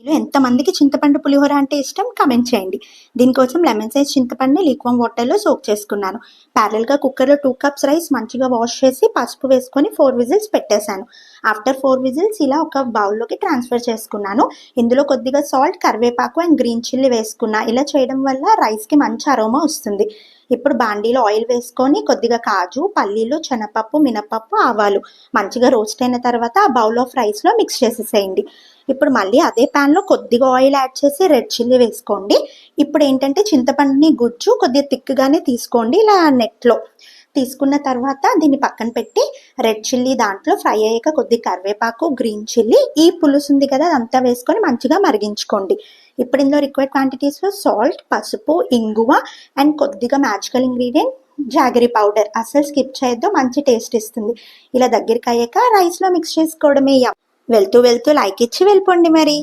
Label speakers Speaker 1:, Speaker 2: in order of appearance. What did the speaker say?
Speaker 1: మీలో ఎంతమందికి చింతపండు పులిహోర అంటే ఇష్టం కామెంట్ చేయండి. దీనికోసం లెమన్ సైజ్ చింతపండుని లీక్‌వార్మ్ వాటర్‌లో సోక్ చేసుకున్నాను. ప్యారలల్‌గా కుక్కర్‌లో 2 కప్స్ రైస్ మంచిగా వాష్ చేసి పసుపు వేసుకొని 4 విజిల్స్ పెట్టేశాను. ఆఫ్టర్ 4 విజిల్స్ ఇలా ఒక బౌల్‌లోకి ట్రాన్స్‌ఫర్ చేసుకున్నాను. ఇందులో కొద్దిగా సాల్ట్, కరివేపాకు అండ్ గ్రీన్ చిల్లీ వేసుకున్నా. ఇలా చేయడం వల్ల రైస్‌కి మంచి అరోమా వస్తుంది. ఇప్పుడు బాండీలో ఆయిల్ వేసుకొని కొద్దిగా కాజు, పల్లీలు, శనగపప్పు, మినపప్పు, ఆవాలు మంచిగా రోస్ట్ అయిన తర్వాత ఆ బౌల్ ఆఫ్ రైస్‌లో మిక్స్ చేసేసేయండి. ఇప్పుడు మళ్ళీ అదే ప్యాన్‌లో కొద్దిగా ఆయిల్ యాడ్ చేసి రెడ్ చిల్లీ వేసుకోండి. ఇప్పుడేంటంటే చింతపండుని గుజ్జు కొద్దిగా థిక్‌గానే తీసుకోండి. ఇలా నెట్‌లో తీసుకున్న తర్వాత దీన్ని పక్కన పెట్టి రెడ్ చిల్లీ దాంట్లో ఫ్రై అయ్యాక కొద్దిగా కరివేపాకు, గ్రీన్ చిల్లీ, ఈ పులుసు ఉంది కదా అదంతా వేసుకొని మంచిగా మరిగించుకోండి. ఇప్పుడు ఇందులో రిక్వైర్డ్ క్వాంటిటీస్‌లో సాల్ట్, పసుపు, ఇంగువ అండ్ కొద్దిగా మ్యాజికల్ ఇంగ్రీడియంట్ జాగరీ పౌడర్ అస్సలు స్కిప్ చేయొద్దు, మంచి టేస్ట్ ఇస్తుంది. ఇలా దగ్గరికి అయ్యాక రైస్‌లో మిక్స్ చేసుకోవడమే. వెళ్తూ వెళ్తూ లైక్ ఇచ్చి వెళ్ళిపోండి మరి.